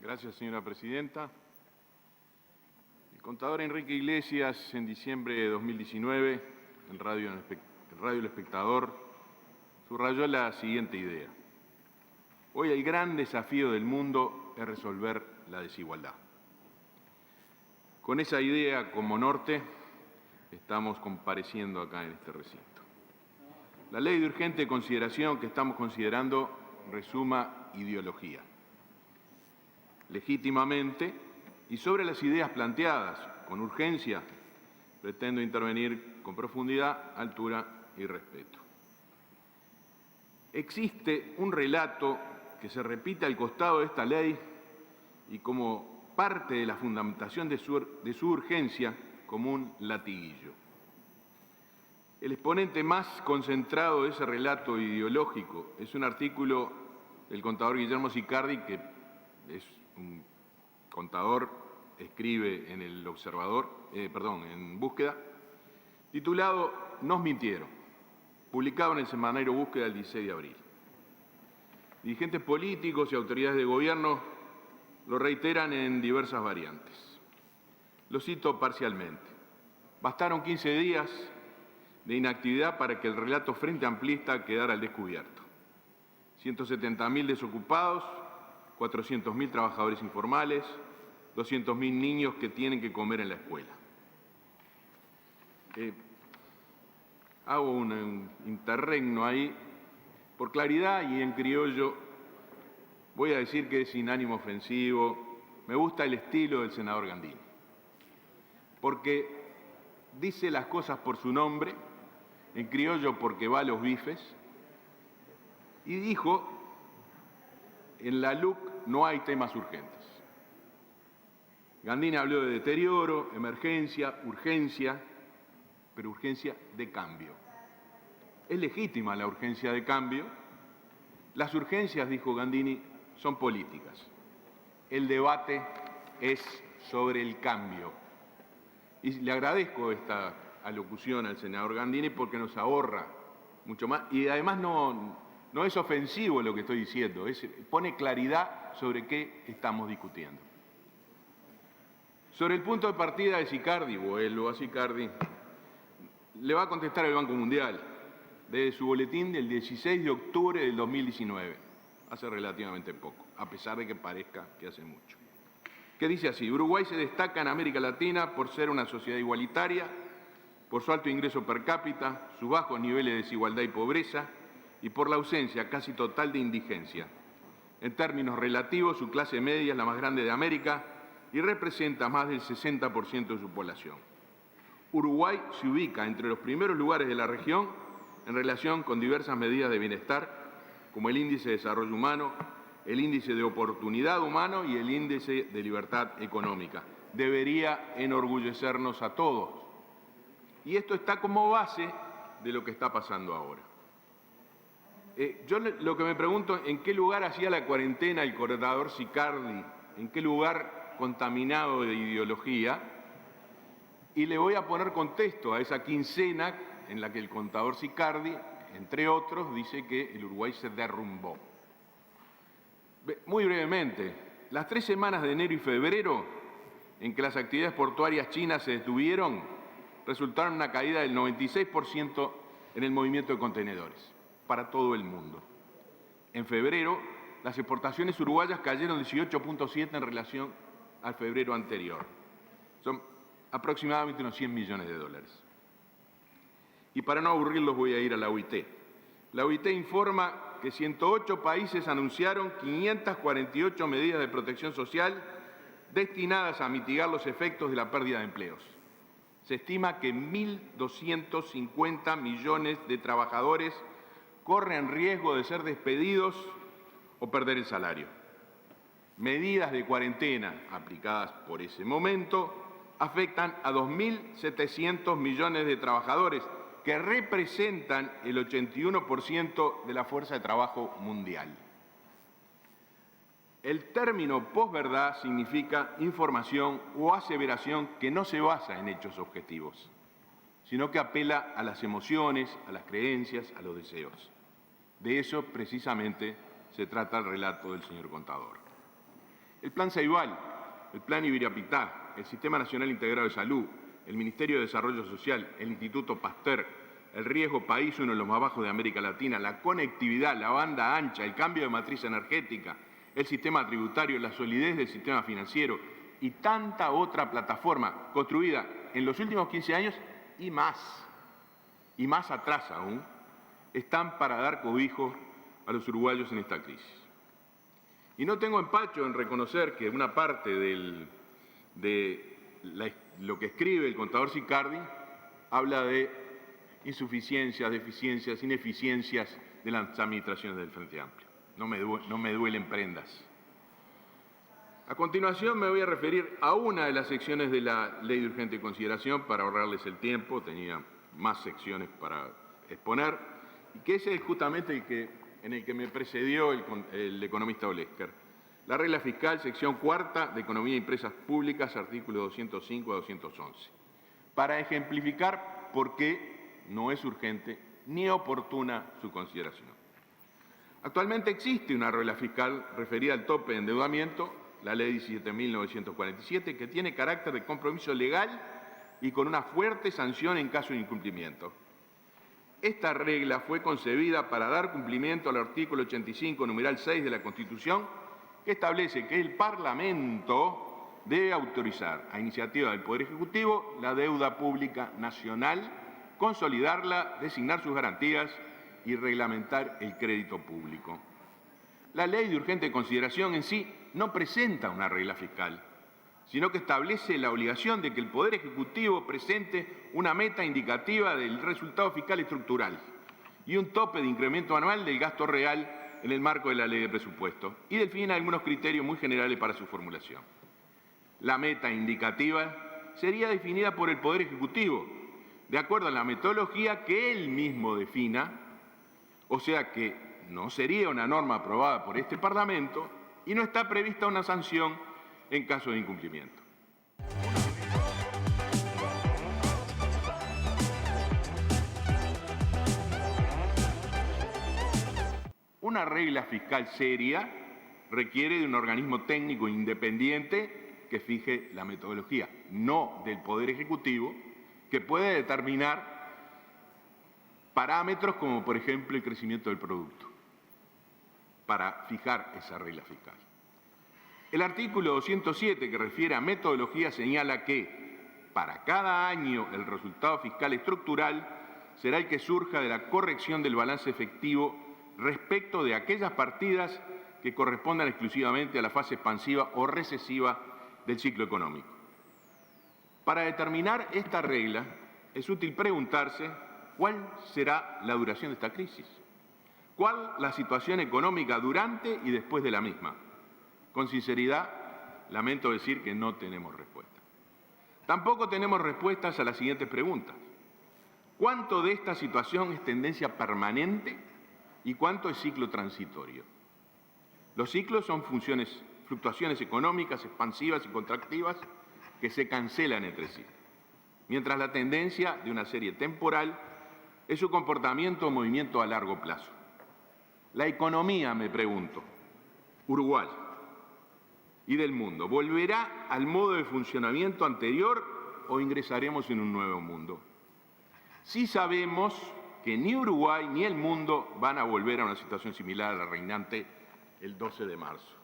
Gracias, señora presidenta. El contador Enrique Iglesias, en diciembre de 2019, en Radio El Espectador, subrayó la siguiente idea. Hoy el gran desafío del mundo es resolver la desigualdad. Con esa idea como norte, estamos compareciendo acá en este recinto. La ley de urgente consideración que estamos considerando resuma ideología. Legítimamente, y sobre las ideas planteadas con urgencia, pretendo intervenir con profundidad, altura y respeto. Existe un relato que se repite al costado de esta ley y como parte de la fundamentación de su urgencia como un latiguillo. El exponente más concentrado de ese relato ideológico es un artículo del contador Guillermo Sicardi, que es un contador, escribe en El Observador, en Búsqueda, titulado Nos mintieron, publicado en el semanario Búsqueda el 16 de abril. Dirigentes políticos y autoridades de gobierno lo reiteran en diversas variantes. Lo cito parcialmente. Bastaron 15 días de inactividad para que el relato frente amplista quedara al descubierto. 170.000 desocupados, 400.000 trabajadores informales, 200.000 niños que tienen que comer en la escuela. Hago un interregno ahí. Por claridad y en criollo, voy a decir que es sin ánimo ofensivo. Me gusta el estilo del senador Gandini, porque dice las cosas por su nombre, en criollo porque va a los bifes, y dijo, en la LUC no hay temas urgentes. Gandini habló de deterioro, emergencia, urgencia, pero urgencia de cambio. Es legítima la urgencia de cambio. Las urgencias, dijo Gandini, son políticas. El debate es sobre el cambio. Y le agradezco esta alocución al senador Gandini porque nos ahorra mucho más. Y además no es ofensivo lo que estoy diciendo, pone claridad sobre qué estamos discutiendo. Sobre el punto de partida de Sicardi, vuelvo a Sicardi, le va a contestar el Banco Mundial desde su boletín del 16 de octubre del 2019, hace relativamente poco, a pesar de que parezca que hace mucho. Que dice así: Uruguay se destaca en América Latina por ser una sociedad igualitaria, por su alto ingreso per cápita, sus bajos niveles de desigualdad y pobreza, y por la ausencia casi total de indigencia. En términos relativos, su clase media es la más grande de América y representa más del 60% de su población. Uruguay se ubica entre los primeros lugares de la región en relación con diversas medidas de bienestar, como el índice de desarrollo humano, el índice de oportunidad humano y el índice de libertad económica. Debería enorgullecernos a todos. Y esto está como base de lo que está pasando ahora. Yo lo que me pregunto, ¿en qué lugar hacía la cuarentena el contador Sicardi? ¿En qué lugar contaminado de ideología? Y le voy a poner contexto a esa quincena en la que el contador Sicardi, entre otros, dice que el Uruguay se derrumbó. Muy brevemente, las 3 semanas de enero y febrero, en que las actividades portuarias chinas se detuvieron, resultaron una caída del 96% en el movimiento de contenedores para todo el mundo. En febrero, las exportaciones uruguayas cayeron 18.7 en relación al febrero anterior. Son aproximadamente unos 100 millones de dólares. Y para no aburrirlos voy a ir a la OIT. La OIT informa que 108 países anunciaron 548 medidas de protección social destinadas a mitigar los efectos de la pérdida de empleos. Se estima que 1.250 millones de trabajadores corren riesgo de ser despedidos o perder el salario. Medidas de cuarentena aplicadas por ese momento afectan a 2.700 millones de trabajadores, que representan el 81% de la fuerza de trabajo mundial. El término posverdad significa información o aseveración que no se basa en hechos objetivos, sino que apela a las emociones, a las creencias, a los deseos. De eso precisamente se trata el relato del señor contador. El Plan Ceibal, el Plan Ibirapitá, el Sistema Nacional Integrado de Salud, el Ministerio de Desarrollo Social, el Instituto Pasteur, el riesgo país, uno de los más bajos de América Latina, la conectividad, la banda ancha, el cambio de matriz energética, el sistema tributario, la solidez del sistema financiero y tanta otra plataforma construida en los últimos 15 años y más atrás aún, están para dar cobijo a los uruguayos en esta crisis. Y no tengo empacho en reconocer que una parte de lo que escribe el contador Sicardi habla de insuficiencias, deficiencias, ineficiencias de las administraciones del Frente Amplio. No me duelen prendas. A continuación me voy a referir a una de las secciones de la Ley de Urgente Consideración para ahorrarles el tiempo, tenía más secciones para exponer, y que ese es justamente en el que me precedió el economista Olesker. La regla fiscal, sección cuarta de Economía y Empresas Públicas, artículos 205 a 211. Para ejemplificar por qué no es urgente ni oportuna su consideración. Actualmente existe una regla fiscal referida al tope de endeudamiento, la Ley 17.947, que tiene carácter de compromiso legal y con una fuerte sanción en caso de incumplimiento. Esta regla fue concebida para dar cumplimiento al artículo 85, numeral 6 de la Constitución, que establece que el Parlamento debe autorizar, a iniciativa del Poder Ejecutivo, la deuda pública nacional, consolidarla, designar sus garantías y reglamentar el crédito público. La Ley de Urgente Consideración en sí no presenta una regla fiscal, sino que establece la obligación de que el Poder Ejecutivo presente una meta indicativa del resultado fiscal estructural y un tope de incremento anual del gasto real en el marco de la Ley de Presupuesto, y define algunos criterios muy generales para su formulación. La meta indicativa sería definida por el Poder Ejecutivo, de acuerdo a la metodología que él mismo defina, o sea que no sería una norma aprobada por este Parlamento y no está prevista una sanción en caso de incumplimiento. Una regla fiscal seria requiere de un organismo técnico independiente que fije la metodología, no del Poder Ejecutivo, que puede determinar parámetros como, por ejemplo, el crecimiento del producto, para fijar esa regla fiscal. El artículo 207, que refiere a metodología, señala que para cada año el resultado fiscal estructural será el que surja de la corrección del balance efectivo respecto de aquellas partidas que correspondan exclusivamente a la fase expansiva o recesiva del ciclo económico. Para determinar esta regla, es útil preguntarse cuál será la duración de esta crisis, cuál la situación económica durante y después de la misma. Con sinceridad, lamento decir que no tenemos respuesta. Tampoco tenemos respuestas a las siguientes preguntas. ¿Cuánto de esta situación es tendencia permanente y cuánto es ciclo transitorio? Los ciclos son fluctuaciones económicas expansivas y contractivas que se cancelan entre sí, mientras la tendencia de una serie temporal es su comportamiento o movimiento a largo plazo. La economía, me pregunto, Uruguay y del mundo, ¿volverá al modo de funcionamiento anterior o ingresaremos en un nuevo mundo? Sí sabemos que ni Uruguay ni el mundo van a volver a una situación similar a la reinante el 12 de marzo.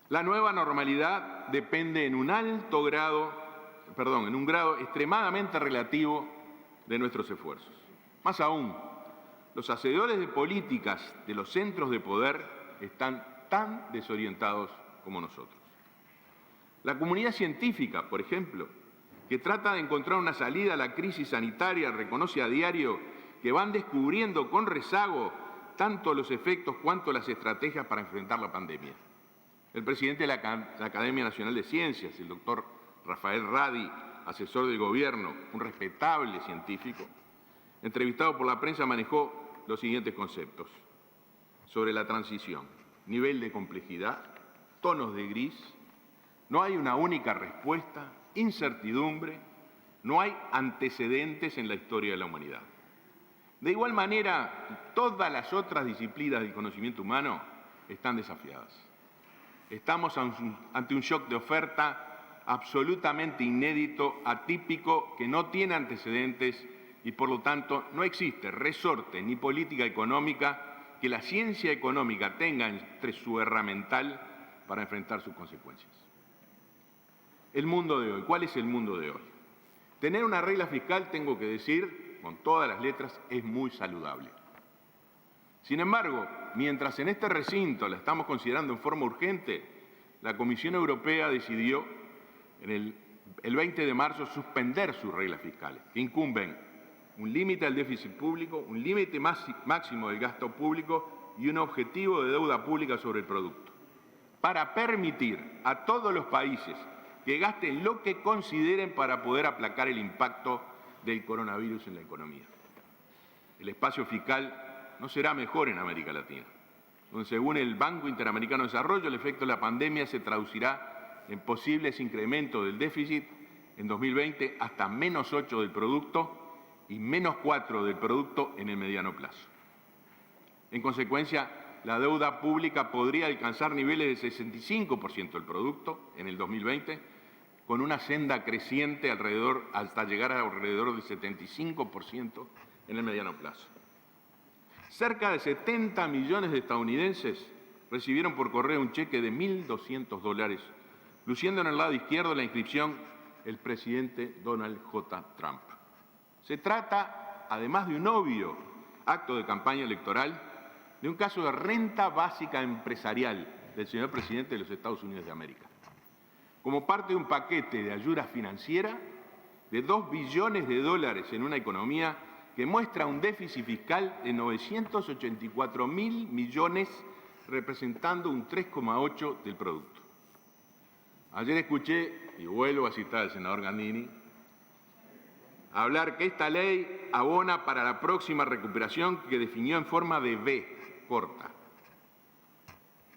La nueva normalidad depende en un grado extremadamente relativo de nuestros esfuerzos. Más aún, los hacedores de políticas de los centros de poder están tan desorientados como nosotros. La comunidad científica, por ejemplo, que trata de encontrar una salida a la crisis sanitaria, reconoce a diario que van descubriendo con rezago tanto los efectos cuanto las estrategias para enfrentar la pandemia. El presidente de la Academia Nacional de Ciencias, el doctor Rafael Radi, asesor del gobierno, un respetable científico, entrevistado por la prensa, manejó los siguientes conceptos sobre la transición: nivel de complejidad, tonos de gris, no hay una única respuesta, incertidumbre, no hay antecedentes en la historia de la humanidad. De igual manera, todas las otras disciplinas del conocimiento humano están desafiadas. Estamos ante un shock de oferta absolutamente inédito, atípico, que no tiene antecedentes y, por lo tanto, no existe resorte ni política económica que la ciencia económica tenga entre su herramental para enfrentar sus consecuencias. El mundo de hoy. ¿Cuál es el mundo de hoy? Tener una regla fiscal, tengo que decir, con todas las letras, es muy saludable. Sin embargo, mientras en este recinto la estamos considerando en forma urgente, la Comisión Europea decidió el 20 de marzo suspender sus reglas fiscales, que incumben un límite al déficit público, un límite máximo del gasto público y un objetivo de deuda pública sobre el producto, para permitir a todos los países que gasten lo que consideren para poder aplacar el impacto del coronavirus en la economía. El espacio fiscal no será mejor en América Latina, donde según el Banco Interamericano de Desarrollo, el efecto de la pandemia se traducirá en posibles incrementos del déficit en 2020 hasta -8 del producto y -4 del producto en el mediano plazo. En consecuencia, la deuda pública podría alcanzar niveles de 65% del producto en el 2020, con una senda creciente hasta llegar a alrededor del 75% en el mediano plazo. Cerca de 70 millones de estadounidenses recibieron por correo un cheque de $1.200, luciendo en el lado izquierdo la inscripción "El presidente Donald J. Trump". Se trata, además de un obvio acto de campaña electoral, de un caso de renta básica empresarial del señor presidente de los Estados Unidos de América, como parte de un paquete de ayuda financiera de $2 billones en una economía que muestra un déficit fiscal de 984.000 millones, representando un 3,8% del producto. Ayer escuché, y vuelvo a citar al senador Gandini, hablar que esta ley abona para la próxima recuperación que definió en forma de V corta.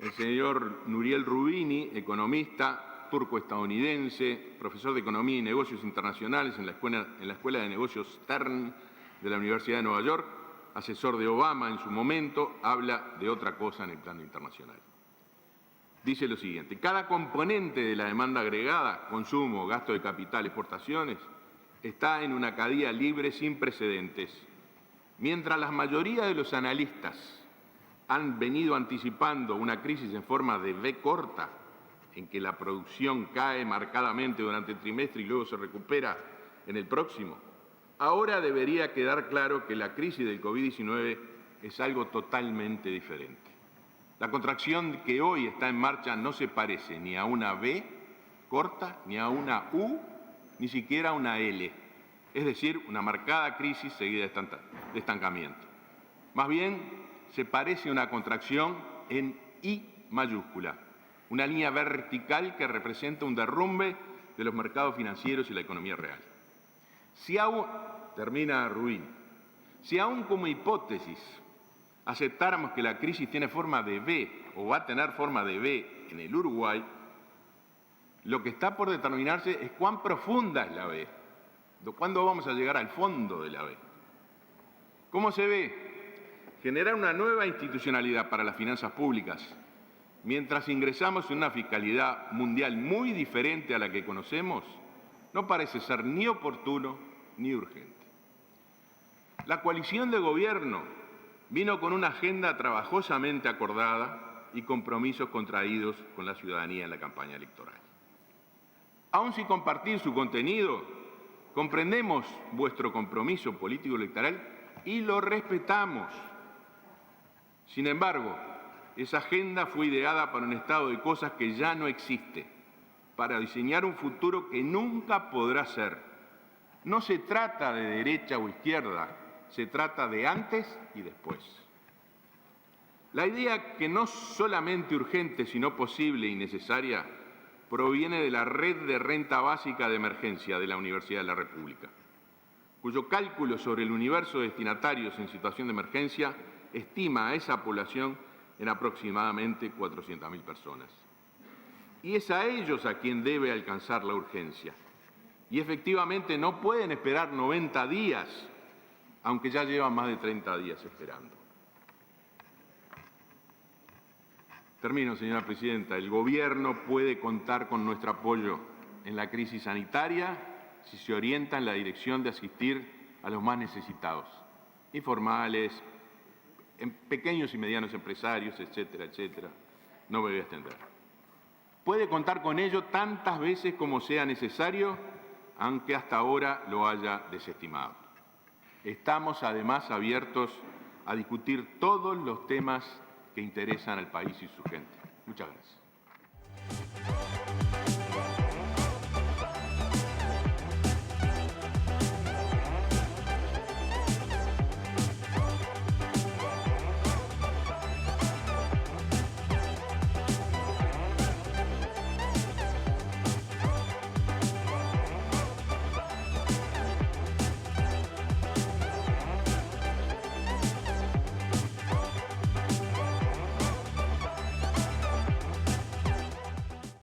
El señor Nouriel Roubini, economista turco-estadounidense, profesor de Economía y Negocios Internacionales en la Escuela de Negocios Stern de la Universidad de Nueva York, asesor de Obama en su momento, habla de otra cosa en el plano internacional. Dice lo siguiente: cada componente de la demanda agregada, consumo, gasto de capital, exportaciones, está en una caída libre sin precedentes. Mientras la mayoría de los analistas han venido anticipando una crisis en forma de V corta, en que la producción cae marcadamente durante el trimestre y luego se recupera en el próximo, ahora debería quedar claro que la crisis del COVID-19 es algo totalmente diferente. La contracción que hoy está en marcha no se parece ni a una V corta, ni a una U, ni siquiera a una L, es decir, una marcada crisis seguida de estancamiento. Más bien, se parece a una contracción en I mayúscula, una línea vertical que representa un derrumbe de los mercados financieros y la economía real. Termina Rubin, si aún como hipótesis aceptáramos que la crisis tiene forma de V o va a tener forma de V en el Uruguay, lo que está por determinarse es cuán profunda es la V, cuándo vamos a llegar al fondo de la V. ¿Cómo se ve? Generar una nueva institucionalidad para las finanzas públicas, mientras ingresamos en una fiscalidad mundial muy diferente a la que conocemos, no parece ser ni oportuno ni urgente. La coalición de gobierno vino con una agenda trabajosamente acordada y compromisos contraídos con la ciudadanía en la campaña electoral. Aun sin compartir su contenido, comprendemos vuestro compromiso político electoral y lo respetamos. Sin embargo, esa agenda fue ideada para un estado de cosas que ya no existe, para diseñar un futuro que nunca podrá ser. No se trata de derecha o izquierda, se trata de antes y después. La idea, que no solamente urgente, sino posible y necesaria, proviene de la Red de Renta Básica de Emergencia de la Universidad de la República, cuyo cálculo sobre el universo de destinatarios en situación de emergencia estima a esa población en aproximadamente 400.000 personas. Y es a ellos a quien debe alcanzar la urgencia. Y efectivamente no pueden esperar 90 días, aunque ya llevan más de 30 días esperando. Termino, señora presidenta. El Gobierno puede contar con nuestro apoyo en la crisis sanitaria si se orienta en la dirección de asistir a los más necesitados, informales, en pequeños y medianos empresarios, etcétera, etcétera. No me voy a extender. Puede contar con ello tantas veces como sea necesario, aunque hasta ahora lo haya desestimado. Estamos además abiertos a discutir todos los temas que interesan al país y su gente. Muchas gracias.